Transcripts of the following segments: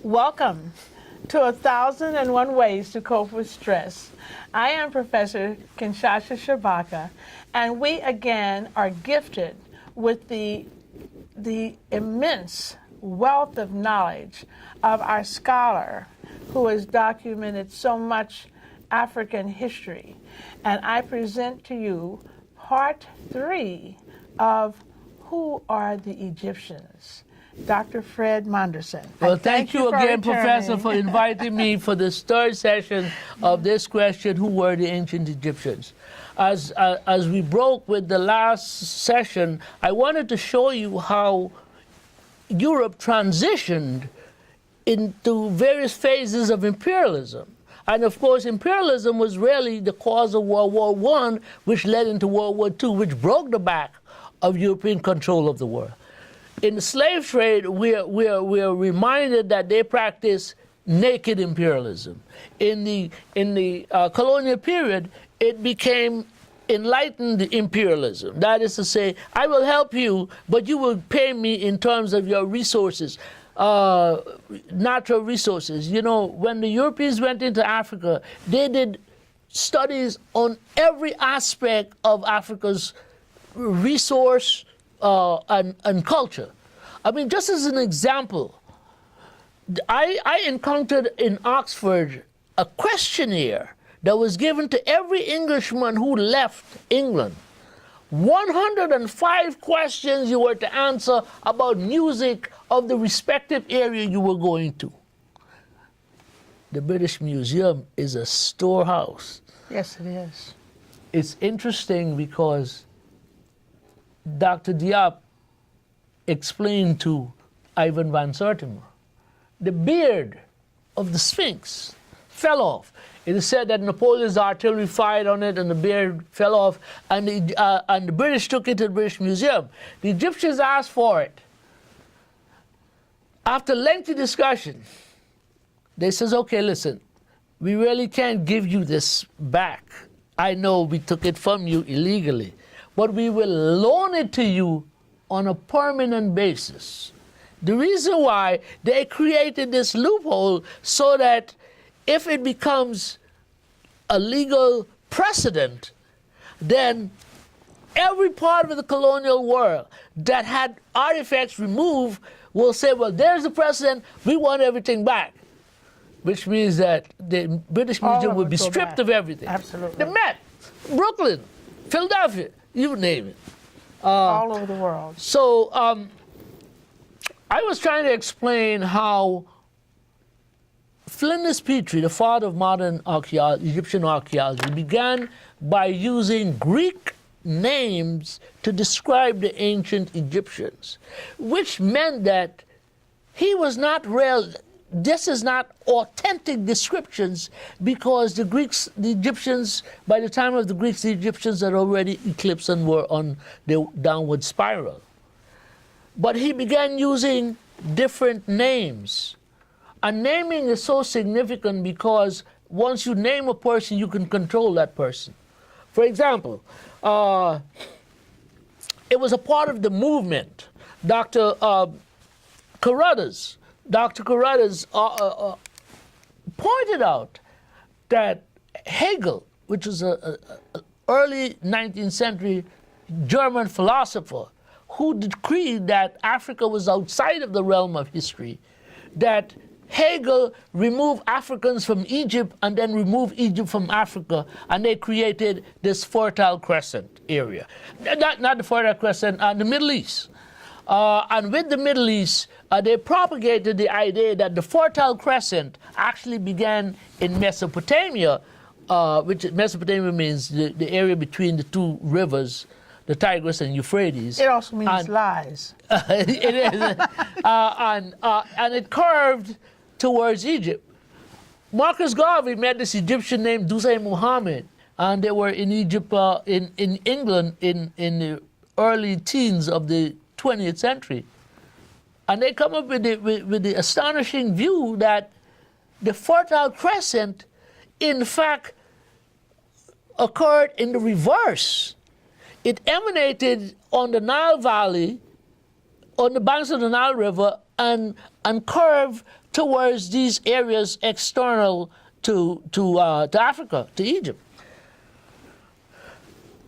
Welcome to 1001 Ways to Cope with Stress. I am Professor Kinshasa Shabaka, and we again are gifted with the immense wealth of knowledge of our scholar who has documented so much African history. And I present to you part 3 of Who Are the Egyptians? Dr. Fred Monderson. Well, thank you again, Professor, for inviting me for this third session of this question, who were the ancient Egyptians? As we broke with the last session, I wanted to show you how Europe transitioned into various phases of imperialism. And of course, imperialism was really the cause of World War I, which led into World War II, which broke the back of European control of the world. In the slave trade, we're reminded that they practice naked imperialism. In the colonial period, it became enlightened imperialism. That is to say, I will help you, but you will pay me in terms of your resources, natural resources. You know, when the Europeans went into Africa, they did studies on every aspect of Africa's resource and culture. I mean, just as an example, I encountered in Oxford a questionnaire that was given to every Englishman who left England. 105 questions you were to answer about music of the respective area you were going to. The British Museum is a storehouse. Yes, it is. It's interesting because Dr. Diop explained to Ivan van Sertima, the beard of the Sphinx fell off. It is said that Napoleon's artillery fired on it and the beard fell off, and the British took it to the British Museum. The Egyptians asked for it. After lengthy discussion, they says, okay, listen, we really can't give you this back. I know we took it from you illegally, but we will loan it to you on a permanent basis. The reason why they created this loophole so that if it becomes a legal precedent, then every part of the colonial world that had artifacts removed will say, well, there's the precedent, we want everything back. Which means that the British Museum would be stripped of everything. Absolutely. The Met, Brooklyn, Philadelphia, you name it. All over the world. So I was trying to explain how Flinders Petrie, the father of modern Egyptian archaeology, began by using Greek names to describe the ancient Egyptians, which meant that he was not real. This is not authentic descriptions because the Egyptians, by the time of the Greeks, the Egyptians had already eclipsed and were on the downward spiral. But he began using different names. And naming is so significant because once you name a person, you can control that person. For example, it was a part of the movement. Dr. Carruthers pointed out that Hegel, which was an early 19th century German philosopher who decreed that Africa was outside of the realm of history, that Hegel removed Africans from Egypt and then removed Egypt from Africa, and they created this Fertile Crescent area. Not the Fertile Crescent, the Middle East. And with the Middle East, they propagated the idea that the Fertile Crescent actually began in Mesopotamia, which Mesopotamia means the area between the two rivers, the Tigris and Euphrates. It also means lies. It is. And it curved towards Egypt. Marcus Garvey met this Egyptian named Dusay Muhammad, and they were in Egypt, in England in the early teens of the 20th century. And they come up with the astonishing view that the Fertile Crescent, in fact, occurred in the reverse. It emanated on the Nile Valley, on the banks of the Nile River, and curved towards these areas external to Africa, to Egypt.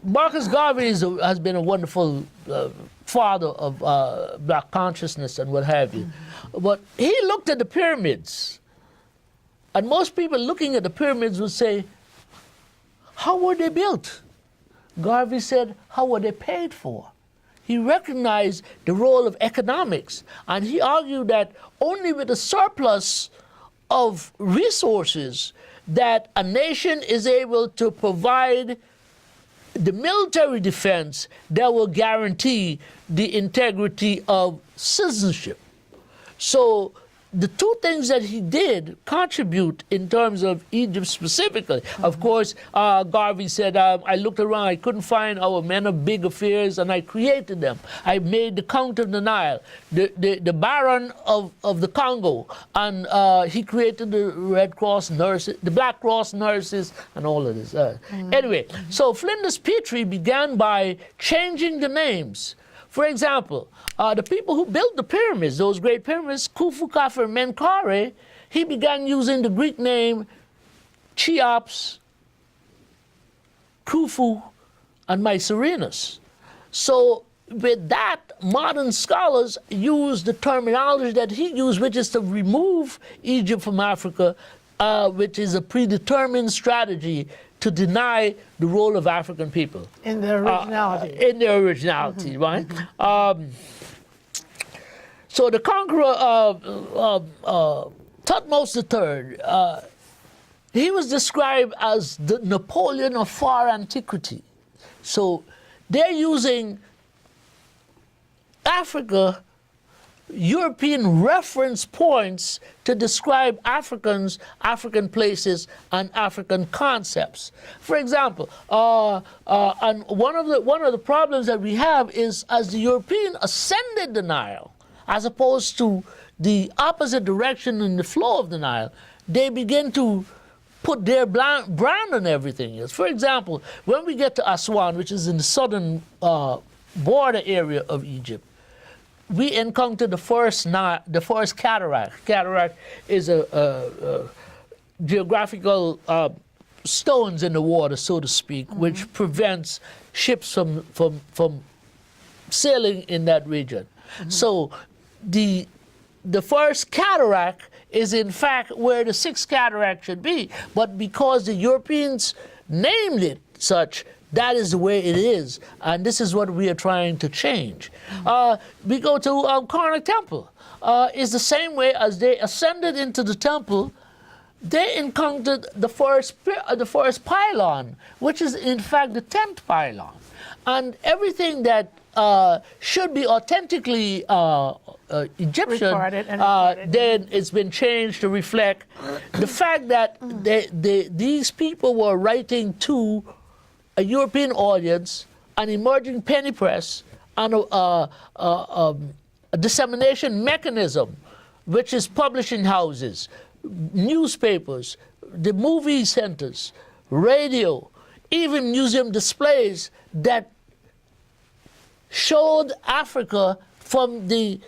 Marcus Garvey has been a wonderful father of black consciousness and what have you. But he looked at the pyramids, and most people looking at the pyramids would say, how were they built? Garvey said, how were they paid for? He recognized the role of economics, and he argued that only with a surplus of resources that a nation is able to provide the military defense that will guarantee the integrity of citizenship. So the two things that he did contribute in terms of Egypt specifically. Of course, Garvey said, I looked around, I couldn't find our men of big affairs, and I created them. I made the Count of the Nile, the Baron of the Congo, and he created the Red Cross nurses, the Black Cross nurses, and all of this. Anyway, so Flinders Petrie began by changing the names. For example, the people who built the pyramids, those great pyramids, Khufu, Khafre, Menkaure, he began using the Greek name Cheops, Khufu, and Mycerinus. So with that, modern scholars use the terminology that he used, which is to remove Egypt from Africa, which is a predetermined strategy to deny the role of African people. In their originality. In their originality, right? So the conqueror, Thutmose III, he was described as the Napoleon of far antiquity. So they're using Africa, European reference points to describe Africans, African places, and African concepts. For example, and one of the problems that we have is as the European ascended the Nile, as opposed to the opposite direction in the flow of the Nile, they begin to put their brand on everything else. For example, when we get to Aswan, which is in the southern border area of Egypt, we encountered the first cataract. Cataract is a geographical stones in the water, so to speak, which prevents ships from sailing in that region. So the first cataract is in fact where the sixth cataract should be, but because the Europeans named it such, that is the way it is, and this is what we are trying to change. We go to Karnak Temple. It's the same way as they ascended into the temple, they encountered the first pylon, which is in fact the 10th pylon. And everything that should be authentically Egyptian, then it's been changed to reflect the fact that these people were writing to a European audience, an emerging penny press, and a dissemination mechanism, which is publishing houses, newspapers, the movie centers, radio, even museum displays that showed Africa from the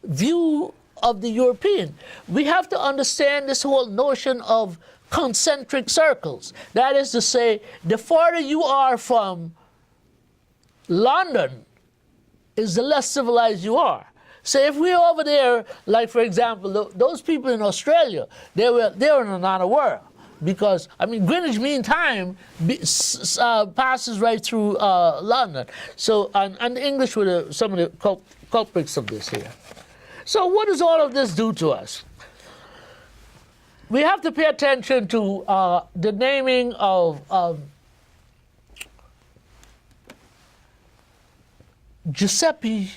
view of the European. We have to understand this whole notion of concentric circles. That is to say, the farther you are from London is the less civilized you are. So if we're over there, like for example, those people in Australia, they're in another world. Because, I mean, Greenwich Mean Time passes right through London. So, and the English were some of the culprits of this here. So what does all of this do to us? We have to pay attention to the naming of Giuseppe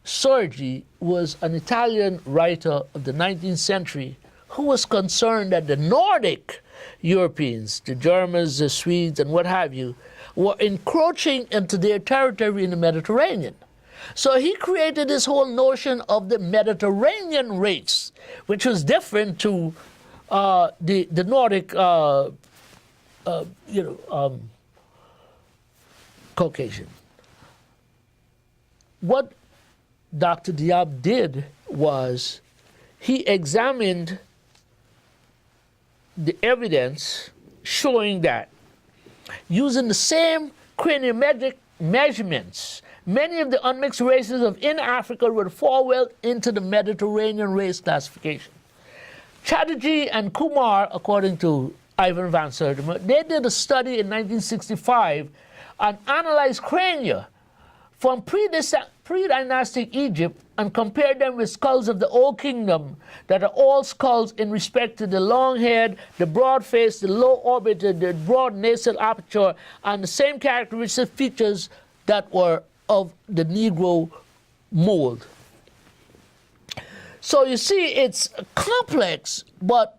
Sorgi was an Italian writer of the 19th century who was concerned that the Nordic Europeans, the Germans, the Swedes, and what have you, were encroaching into their territory in the Mediterranean. So he created this whole notion of the Mediterranean race, which was different to the Nordic, Caucasian. What Dr. Diab did was he examined the evidence showing that using the same craniometric measurements, many of the unmixed races of in Africa would fall well into the Mediterranean race classification. Chatterjee and Kumar, according to Ivan van Sertima, they did a study in 1965 and analyzed crania from pre-dynastic Egypt and compared them with skulls of the Old Kingdom that are all skulls in respect to the long head, the broad face, the low orbit, the broad nasal aperture, and the same characteristic features that were of the Negro mold. So you see, it's complex, but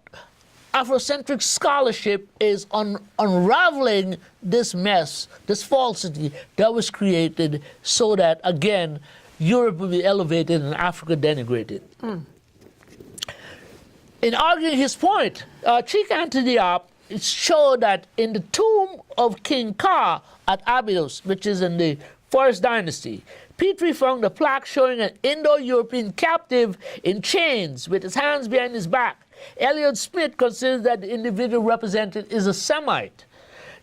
Afrocentric scholarship is unraveling this mess, this falsity that was created so that, again, Europe will be elevated and Africa denigrated. In arguing his point, Chika Diop showed that in the tomb of King Ka at Abydos, which is in the First Dynasty, Petrie found a plaque showing an Indo-European captive in chains with his hands behind his back. Elliott Smith considers that the individual represented is a Semite.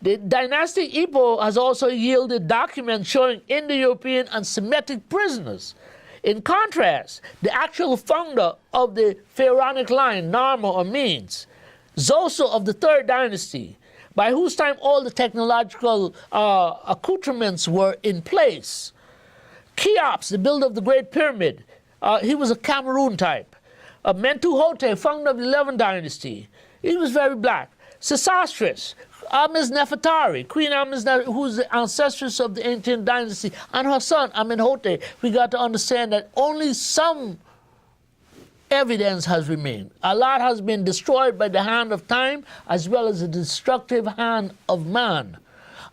The dynastic epoch has also yielded documents showing Indo-European and Semitic prisoners. In contrast, the actual founder of the pharaonic line, Narmer or Menes, Zoso of the Third Dynasty, by whose time all the technological accoutrements were in place. Cheops, the builder of the Great Pyramid, he was a Cameroon type. Mentuhotep, founder of the 11th Dynasty, he was very black. Sesostris, Amenes Nefertari, Queen Amenes Nefertari, who's the ancestress of the ancient dynasty, and her son, Amenhotep. We got to understand that only some evidence has remained. A lot has been destroyed by the hand of time as well as the destructive hand of man.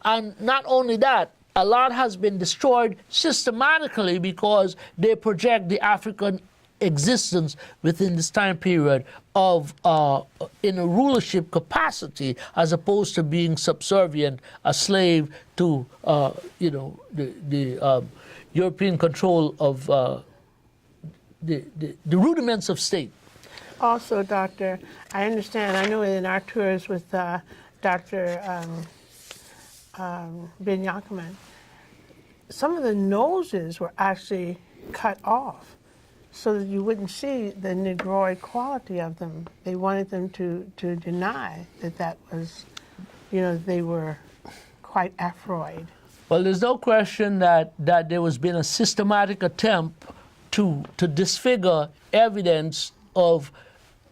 And not only that, a lot has been destroyed systematically because they project the African existence within this time period of in a rulership capacity as opposed to being subservient, a slave to the European control of the rudiments of state. Also, Doctor, I understand, I know in our tours with Dr. Ben Yakiman, some of the noses were actually cut off so that you wouldn't see the Negroid quality of them. They wanted them to deny that was, they were quite Afroid. Well, there's no question that there has been a systematic attempt to disfigure evidence of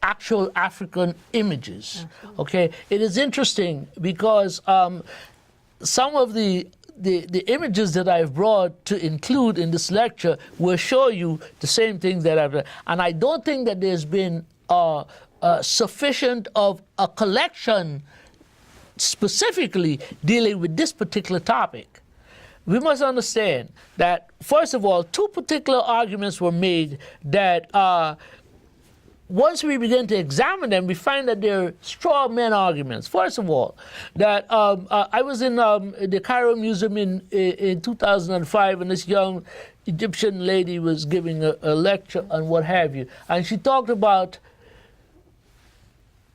actual African images. Absolutely. Okay, it is interesting because some of the images that I've brought to include in this lecture will show you the same thing that I've done. And I don't think that there's been sufficient of a collection specifically dealing with this particular topic. We must understand that, first of all, two particular arguments were made that once we begin to examine them, we find that they're straw man arguments. First of all, that I was in the Cairo Museum in 2005, and this young Egyptian lady was giving a lecture and what have you, and she talked about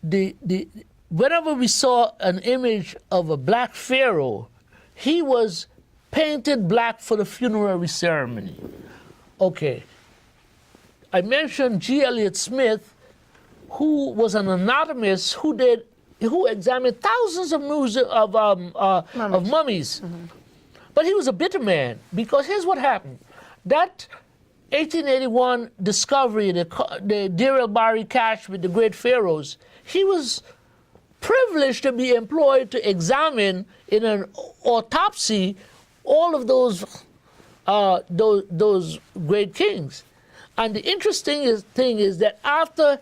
whenever we saw an image of a black pharaoh, he was painted black for the funerary ceremony. Okay. I mentioned G. Elliott Smith, who was an anatomist who examined thousands of mummies. Mm-hmm. But he was a bitter man because here's what happened. That 1881 discovery, the Deir el-Bahari cache with the great pharaohs, he was privileged to be employed to examine in an autopsy all of those great kings. And the interesting thing is that after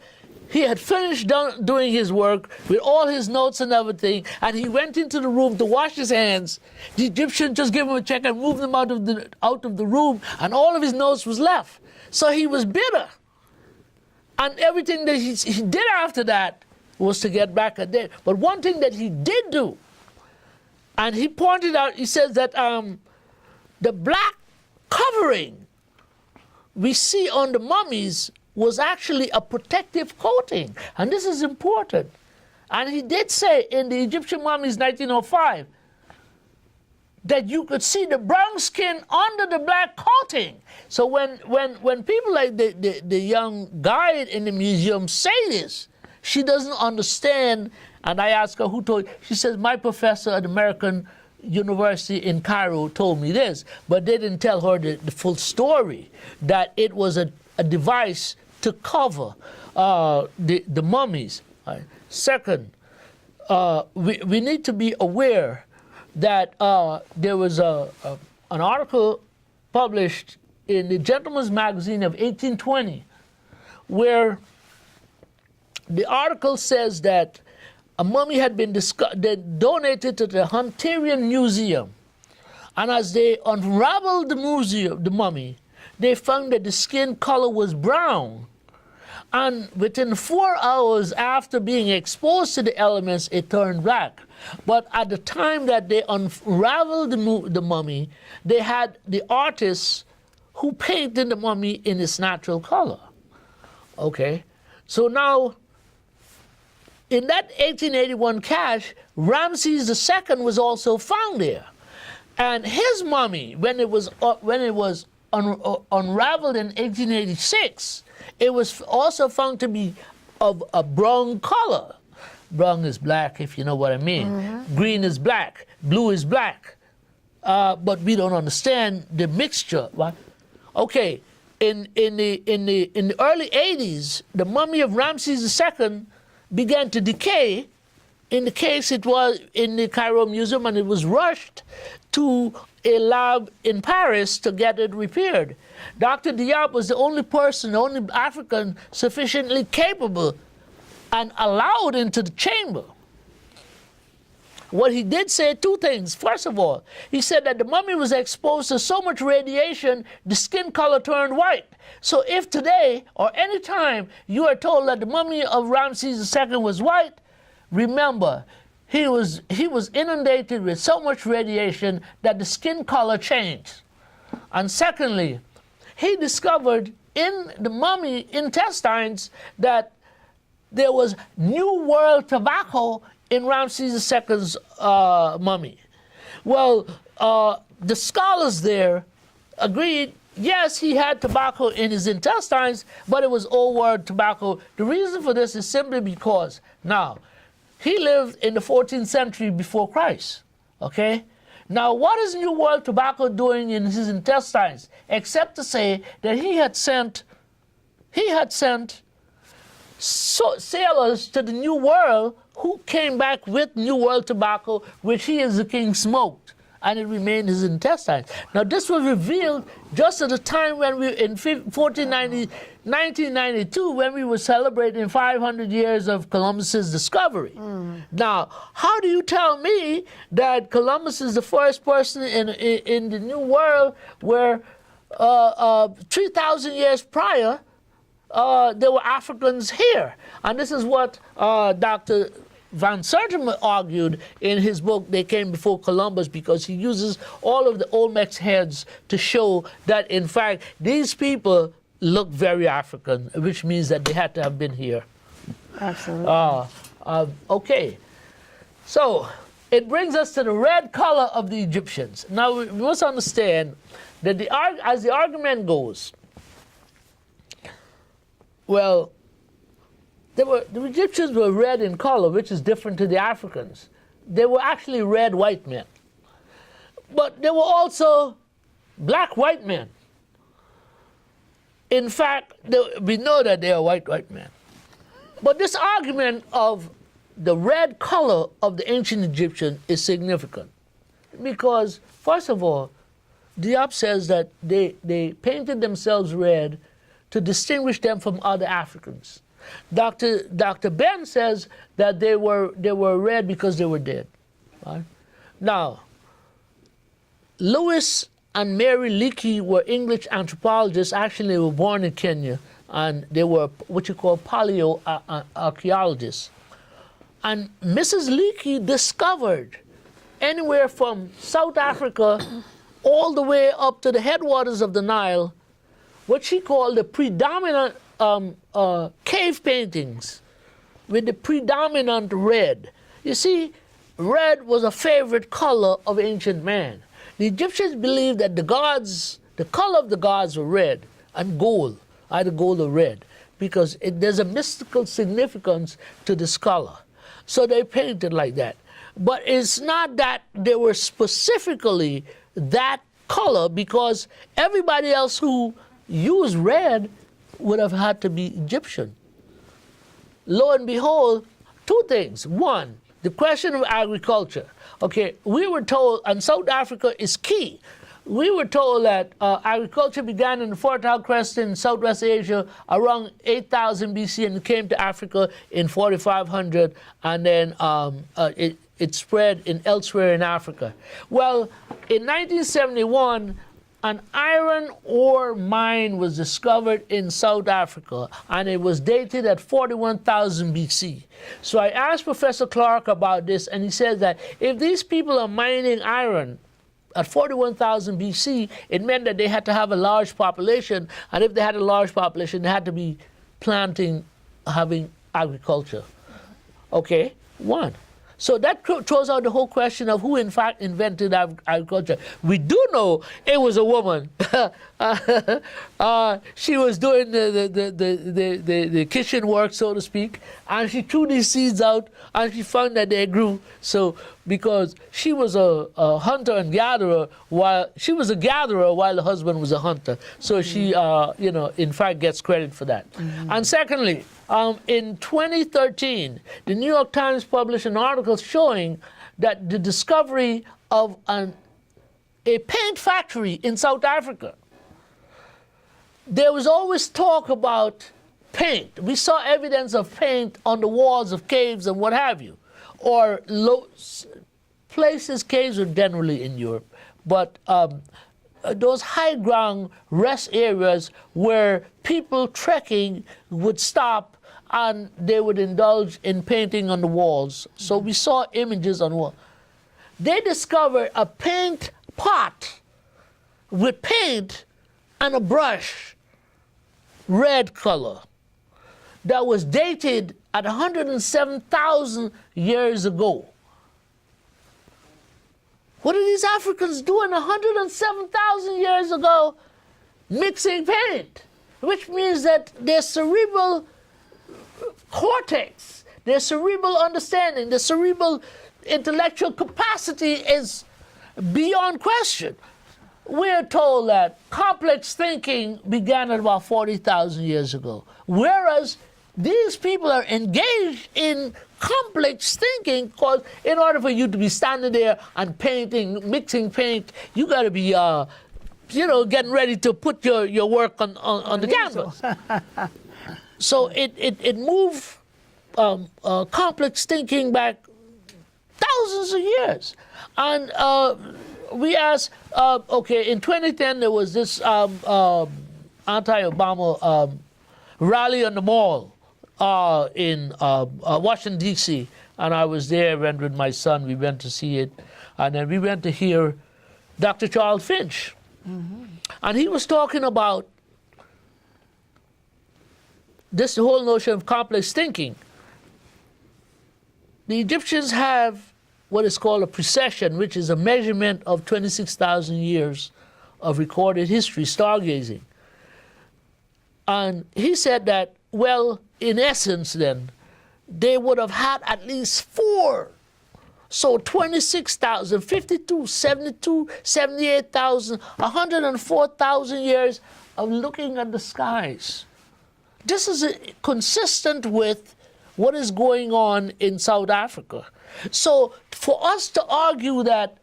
he had finished doing his work with all his notes and everything, and he went into the room to wash his hands, the Egyptian just gave him a check and moved him out of the room, and all of his notes was left. So he was bitter. And everything that he did after that was to get back at them. But one thing that he did do, and he pointed out, he says that the black covering we see on the mummies was actually a protective coating. And this is important. And he did say in the Egyptian mummies 1905 that you could see the brown skin under the black coating. So when people like the young guide in the museum say this, she doesn't understand. And I asked her who told you. She says, my professor at American University in Cairo told me this, but they didn't tell her the full story, that it was a device to cover the mummies. Right? Second, we need to be aware that there was an article published in the Gentleman's Magazine of 1820 where the article says that a mummy had been donated to the Hunterian Museum. And as they unraveled the mummy, they found that the skin color was brown. And within 4 hours after being exposed to the elements, it turned black. But at the time that they unraveled the mummy, they had the artists who painted the mummy in its natural color. Okay? So now, in that 1881 cache, Ramses II was also found there. And his mummy, when it was unraveled in 1886, it was also found to be of a brown color. Brown is black, if you know what I mean. Mm-hmm. Green is black. Blue is black. But we don't understand the mixture. Right? Okay, in the early 80s, the mummy of Ramses II began to decay. In the case, it was in the Cairo Museum, and it was rushed to a lab in Paris to get it repaired. Dr. Diop was the only person, the only African sufficiently capable and allowed into the chamber. What he did say, two things. First of all, he said that the mummy was exposed to so much radiation, the skin color turned white. So if today or any time you are told that the mummy of Ramses II was white, remember, he was inundated with so much radiation that the skin color changed. And secondly, he discovered in the mummy intestines that there was New World tobacco in Ramses II's mummy. Well, the scholars there agreed, yes, he had tobacco in his intestines, but it was Old World tobacco. The reason for this is simply because, now, he lived in the 14th century before Christ, okay? Now, what is New World tobacco doing in his intestines, except to say that he had sent sailors to the New World who came back with New World tobacco, which he as the king smoked, and it remained in his intestines. Now, this was revealed just at the time when we, in 1992, when we were celebrating 500 years of Columbus's discovery. Mm. Now, how do you tell me that Columbus is the first person in the New World where 3,000 years prior, there were Africans here? And this is what Dr. Van Sertima argued in his book, They Came Before Columbus, because he uses all of the Olmecs heads to show that, in fact, these people look very African, which means that they had to have been here. Absolutely. Okay. So it brings us to the red color of the Egyptians. Now, we must understand that as the argument goes, well, the Egyptians were red in color, which is different to the Africans. They were actually red white men. But they were also black white men. In fact, we know that they are white men. But this argument of the red color of the ancient Egyptian is significant. Because, first of all, Diop says that they painted themselves red to distinguish them from other Africans. Dr. Ben says that they were red because they were dead. Right? Now, Lewis and Mary Leakey were English anthropologists. Actually, they were born in Kenya, and they were what you call paleoarchaeologists. And Mrs. Leakey discovered anywhere from South Africa all the way up to the headwaters of the Nile what she called the predominant cave paintings with the predominant red. You see, red was a favorite color of ancient man. The Egyptians believed that the gods, the color of the gods were red and gold, either gold or red, because there's a mystical significance to this color. So they painted like that. But it's not that they were specifically that color, because everybody else who used red would have had to be Egyptian. Lo and behold, two things. One, the question of agriculture. Okay, we were told, and South Africa is key, we were told that agriculture began in the Fertile Crescent in Southwest Asia around 8000 BC and came to Africa in 4500, and then it spread elsewhere in Africa. Well, in 1971, an iron ore mine was discovered in South Africa, and it was dated at 41,000 BC. So I asked Professor Clark about this, and he said that if these people are mining iron at 41,000 BC, it meant that they had to have a large population, and if they had a large population, they had to be having agriculture. Okay, one. So that throws out the whole question of who, in fact, invented agriculture. We do know it was a woman. She was doing the kitchen work, so to speak, and she threw these seeds out, and she found that they grew. So because she was a hunter and gatherer, while the husband was a hunter. So she, in fact, gets credit for that. Mm-hmm. And secondly, in 2013, the New York Times published an article showing that the discovery of a paint factory in South Africa. There was always talk about paint. We saw evidence of paint on the walls of caves and what have you. Or caves were generally in Europe, but those high ground rest areas where people trekking would stop and they would indulge in painting on the walls. So we saw images on the wall. They discovered a paint pot with paint and a brush, red color, that was dated at 107,000 years ago. What are these Africans doing 107,000 years ago mixing paint? Which means that their cerebral cortex, their cerebral understanding, their cerebral intellectual capacity is beyond question. We're told that complex thinking began at about 40,000 years ago, whereas these people are engaged in complex thinking, because in order for you to be standing there and painting, mixing paint, you got to be, getting ready to put your work on the canvas. So it moved complex thinking back thousands of years. And we asked, in 2010 there was this anti-Obama rally on the Mall in Washington, D.C., and I was there, went with my son, we went to see it, and then we went to hear Dr. Charles Finch. Mm-hmm. And he was talking about this whole notion of complex thinking. The Egyptians have what is called a precession, which is a measurement of 26,000 years of recorded history, stargazing. And he said that, well, in essence then, they would have had at least 4. So 26,000, 52, 72, 78,000, 104,000 years of looking at the skies. This is consistent with what is going on in South Africa. So for us to argue that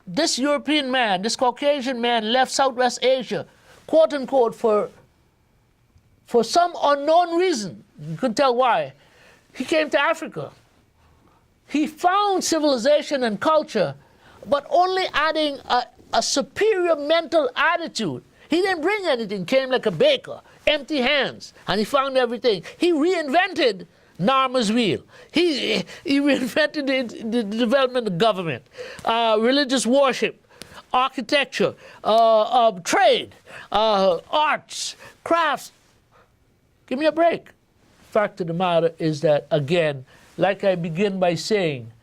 this European man, this Caucasian man left Southwest Asia, quote unquote, for some unknown reason, you couldn't tell why, he came to Africa. He found civilization and culture, but only adding a superior mental attitude. He didn't bring anything, came like a baker, empty hands, and he found everything. He reinvented Narmer's wheel. He reinvented the development of government, religious worship, architecture, trade, arts, crafts. Give me a break. Fact of the matter is that, again, like I begin by saying,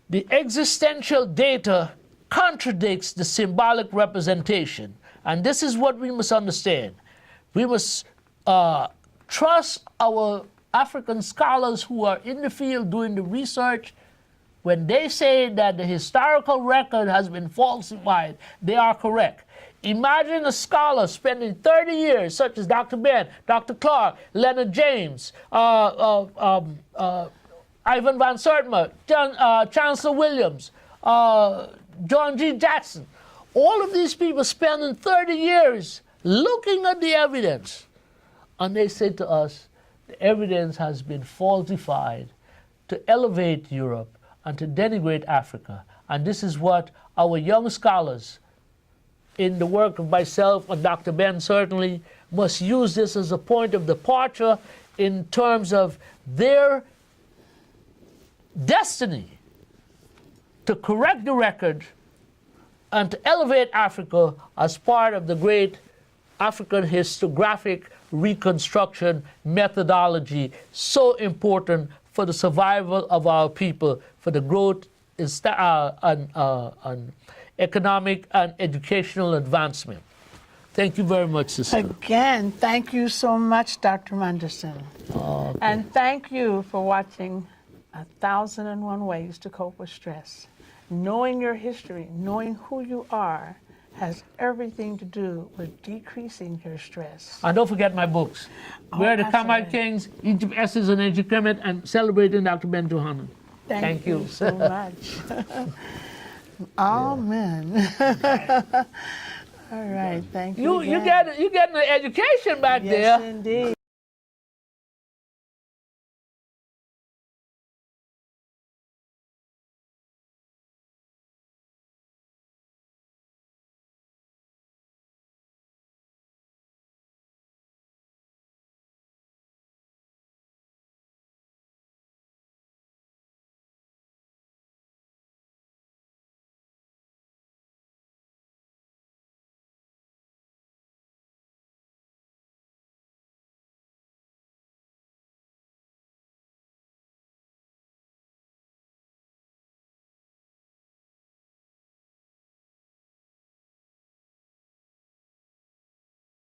the existential data contradicts the symbolic representation. And this is what we must understand. We must trust our African scholars who are in the field doing the research. When they say that the historical record has been falsified, they are correct. Imagine a scholar spending 30 years, such as Dr. Ben, Dr. Clark, Leonard James, Ivan Van Sertima, Chancellor Williams, John G. Jackson. All of these people spending 30 years looking at the evidence. And they say to us, the evidence has been falsified to elevate Europe and to denigrate Africa. And this is what our young scholars, in the work of myself and Dr. Ben certainly, must use this as a point of departure in terms of their destiny to correct the record and to elevate Africa as part of the great African historiographic reconstruction methodology, so important for the survival of our people, for the growth and economic and educational advancement. Thank you very much, sister. Again, thank you so much, Dr. Monderson. Okay. And thank you for watching 1001 Ways to Cope with Stress. Knowing your history, knowing who you are, has everything to do with decreasing your stress. And don't forget my books. We are the Kamite Kings, Egypt Essence and Educament, and Celebrating Dr. Ben Johanna. Thank you so much. Amen. All right, thank you. You getting an education back there. Yes, indeed.